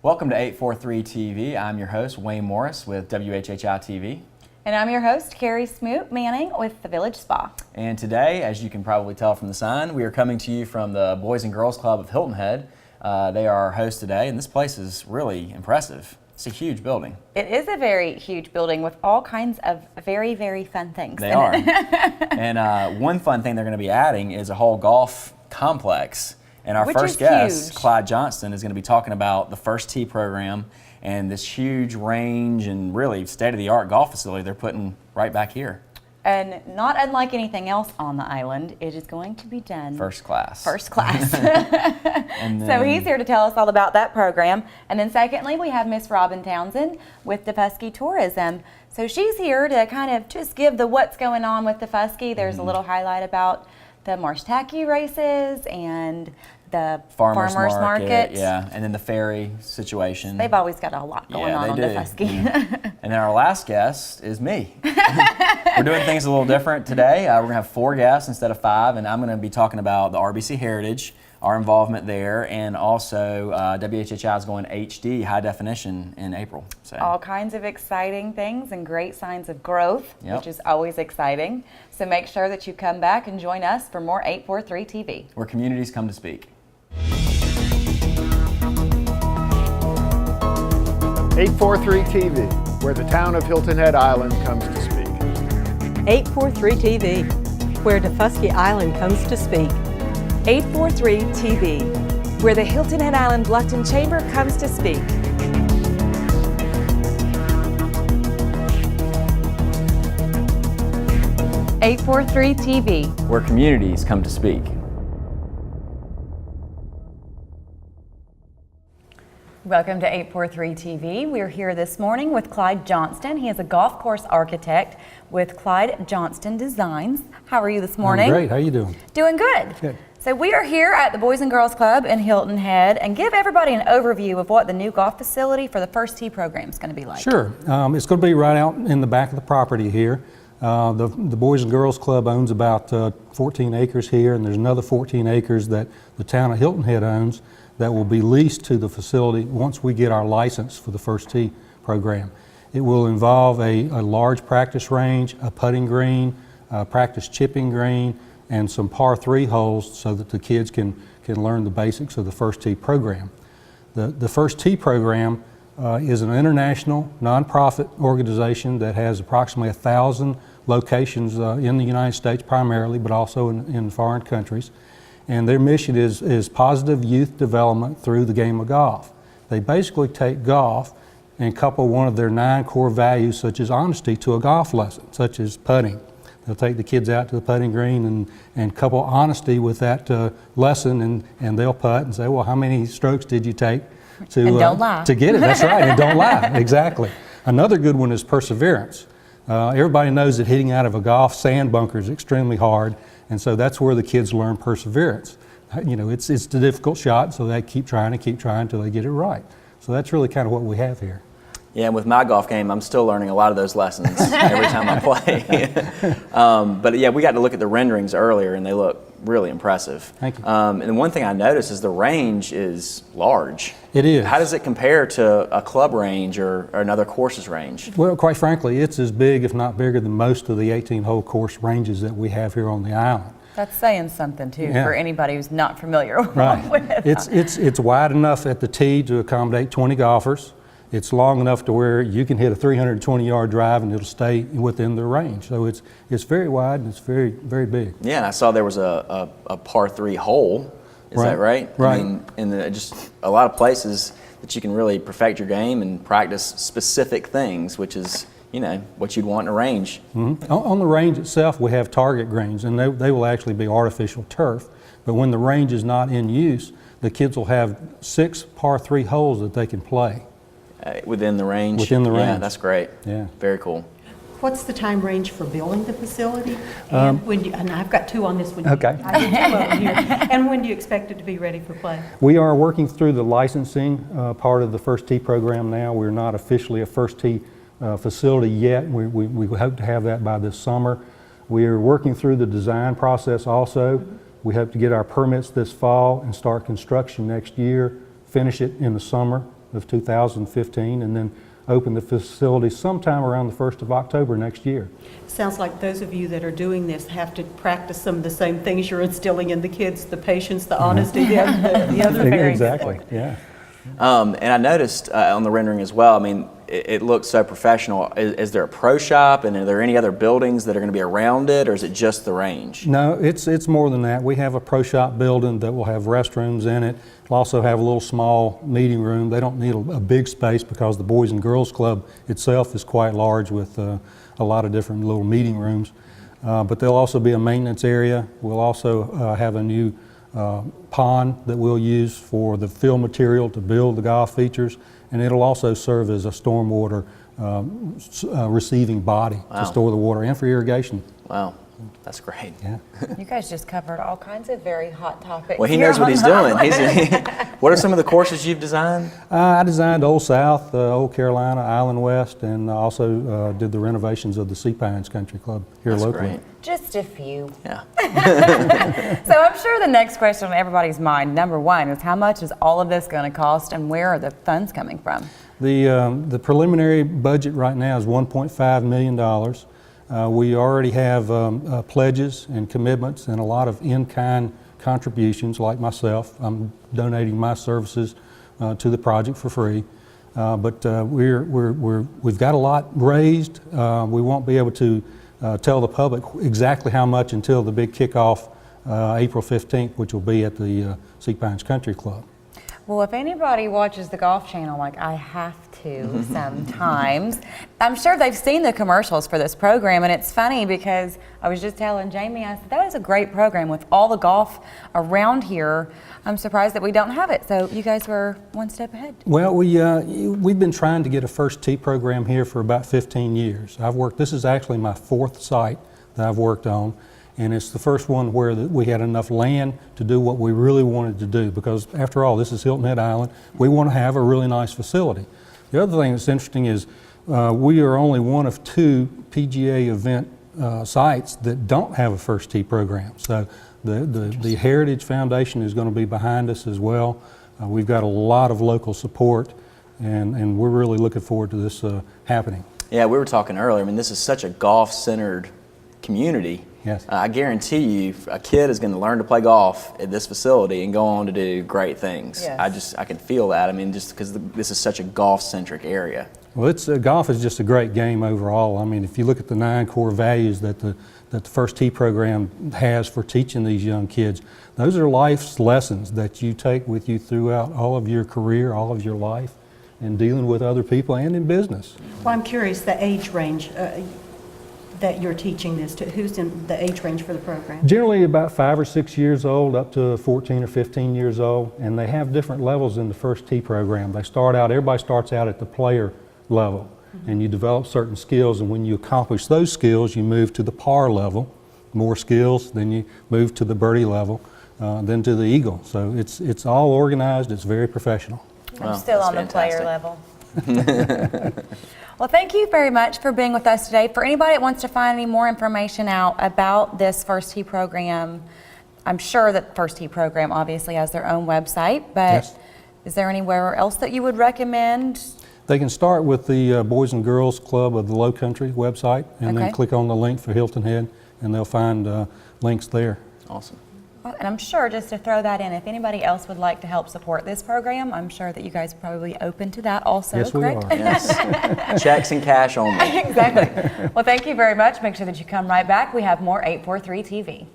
Welcome to 843 TV. I'm your host, Wayne Morris with WHHI-TV. And I'm your host, Carrie Smoot Manning with the Village Spa. And today, as you can probably tell from the sign, we are coming to you from the Boys and Girls Club of Hilton Head. They are our host today, and this place is really impressive. It's a huge building. It is a very huge building with all kinds of very, very fun things. They are. And one fun thing they're going to be adding is a whole golf complex. And our first guest, Clyde Johnston, is going to be talking about the First Tee program and this huge range and really state-of-the-art golf facility they're putting right back here. And not unlike anything else on the island, it is going to be done first class. First class. So he's here to tell us all about that program. And then secondly, we have Miss Robin Townsend with DeFuskie Tourism. So she's here to kind of just give the what's going on with DeFuskie. There's a little highlight about the Marsh Tacky races and the farmers market. Yeah, and then the ferry situation. They've always got a lot going on DeFuskie. And then our last guest is me. We're doing things a little different today. We're going to have 4 guests instead of 5, and I'm going to be talking about the RBC Heritage, our involvement there, and also WHHI is going HD, high definition, in April. So all kinds of exciting things and great signs of growth, which is always exciting. So make sure that you come back and join us for more 843 TV. Where communities come to speak. 843 TV, where the town of Hilton Head Island comes to speak. 843 TV, where DeFuskie Island comes to speak. 843 TV, where the Hilton Head Island Bluffton Chamber comes to speak. 843 TV, where communities come to speak. Welcome to 843 TV. We're here this morning with Clyde Johnston. He is a golf course architect with Clyde Johnston Designs. How are you this morning? I'm great. How are you doing? Doing good. Good. So we are here at the Boys and Girls Club in Hilton Head, and give everybody an overview of what the new golf facility for the First Tee program is going to be like. Sure. It's going to be right out in the back of the property here. The Boys and Girls Club owns about 14 acres here, and there's another 14 acres that the town of Hilton Head owns that will be leased to the facility once we get our license for the First Tee program. It will involve a large practice range, a putting green, a practice chipping green, and some par 3 holes so that the kids can learn the basics of the First Tee program. The First Tee program is an international nonprofit organization that has approximately 1,000 locations in the United States primarily, but also in foreign countries. And their mission is positive youth development through the game of golf. They basically take golf and couple one of their 9 core values, such as honesty, to a golf lesson, such as putting. They'll take the kids out to the putting green and couple honesty with that lesson, and they'll putt and say, well, how many strokes did you take to get it? That's right, and don't lie, exactly. Another good one is perseverance. Everybody knows that hitting out of a golf sand bunker is extremely hard, and so that's where the kids learn perseverance. You know, it's a difficult shot, so they keep trying until they get it right. So that's really kind of what we have here. Yeah, and with my golf game, I'm still learning a lot of those lessons every time I play. But yeah, we got to look at the renderings earlier, and they look really impressive. Thank you. And the one thing I noticed is the range is large. It is. How does it compare to a club range or another course's range? Well, quite frankly, it's as big, if not bigger, than most of the 18-hole course ranges that we have here on the island. That's saying something too for anybody who's not familiar with it. It's wide enough at the tee to accommodate 20 golfers. It's long enough to where you can hit a 320-yard drive and it'll stay within the range. So it's very wide and it's very, very big. Yeah, and I saw there was a par 3 hole. Is that right? Right. I mean, and just a lot of places that you can really perfect your game and practice specific things, which is, you know, what you'd want in a range. Mm-hmm. On the range itself, we have target greens, and they will actually be artificial turf. But when the range is not in use, the kids will have 6 par 3 holes that they can play. Within the range? Within the range. Yeah, that's great. Yeah. Very cool. What's the time range for building the facility? And and I've got 2 on this one. Okay. I did 2 of them here. And when do you expect it to be ready for play? We are working through the licensing part of the First Tee program now. We're not officially a First Tee facility yet. We hope to have that by this summer. We are working through the design process also. We hope to get our permits this fall and start construction next year, finish it in the summer, of 2015, and then open the facility sometime around the 1st of October next year. Sounds like those of you that are doing this have to practice some of the same things you're instilling in the kids, the patience, the honesty, the other things. Exactly, yeah. And I noticed on the rendering as well, I mean, it looks so professional. Is there a pro shop, and are there any other buildings that are going to be around it, or is it just the range? No, it's more than that. We have a pro shop building that will have restrooms in it. It'll also have a little small meeting room. They don't need a big space because the Boys and Girls Club itself is quite large with a lot of different little meeting rooms. But there'll also be a maintenance area. We'll also have a new pond that we'll use for the fill material to build the golf features, and it'll also serve as a stormwater receiving body to store the water and for irrigation. Wow, that's great. Yeah. You guys just covered all kinds of very hot topics. Well, he knows what he's doing. What are some of the courses you've designed? I designed Old South, Old Carolina, Island West, and also did the renovations of the Sea Pines Country Club here That's locally. great. Just a few. Yeah. So I'm sure the next question on everybody's mind, number one, is how much is all of this going to cost, and where are the funds coming from? The preliminary budget right now is $1.5 million. We already have pledges and commitments and a lot of in-kind contributions, like myself. I'm donating my services to the project for free. But we've got a lot raised. We won't be able to tell the public exactly how much until the big kickoff April 15th, which will be at the Sea Pines Country Club. Well, if anybody watches the Golf Channel, like I have to sometimes, I'm sure they've seen the commercials for this program, and it's funny because I was just telling Jamie, I said, that is a great program with all the golf around here. I'm surprised that we don't have it, so you guys were one step ahead. Well, we've been trying to get a first tee program here for about 15 years. This is actually my 4th site that I've worked on. And it's the first one where we had enough land to do what we really wanted to do, because after all, this is Hilton Head Island. We want to have a really nice facility. The other thing that's interesting is we are only one of 2 PGA event sites that don't have a first tee program. So the Heritage Foundation is going to be behind us as well. We've got a lot of local support, and we're really looking forward to this happening. Yeah, we were talking earlier. I mean, this is such a golf-centered community. Yes. I guarantee you, a kid is going to learn to play golf at this facility and go on to do great things. Yes. I can feel that. I mean, just because this is such a golf-centric area. Well, golf is just a great game overall. I mean, if you look at the 9 core values that the First Tee program has for teaching these young kids, those are life's lessons that you take with you throughout all of your career, all of your life, and dealing with other people and in business. Well, I'm curious, the age range that you're teaching this to, who's in the age range for the program? Generally about 5 or 6 years old up to 14 or 15 years old, and they have different levels in the First Tee program. Everybody starts out at the player level, and you develop certain skills, and when you accomplish those skills, you move to the par level. More skills, then you move to the birdie level, then to the eagle. So it's all organized, it's very professional. I'm Wow, still that's on the player fantastic. level. Well, thank you very much for being with us today. For anybody that wants to find any more information out about this First Tee program, I'm sure that First Tee program obviously has their own website, but Yes. Is there anywhere else that you would recommend? They can start with the Boys and Girls Club of the Low Country website, and Okay. then click on the link for Hilton Head, and they'll find links there. Awesome. And I'm sure, just to throw that in, if anybody else would like to help support this program, I'm sure that you guys are probably open to that also, Yes, we correct? are. Yes. Checks and cash only. Exactly. Well, thank you very much. Make sure that you come right back. We have more 843 TV.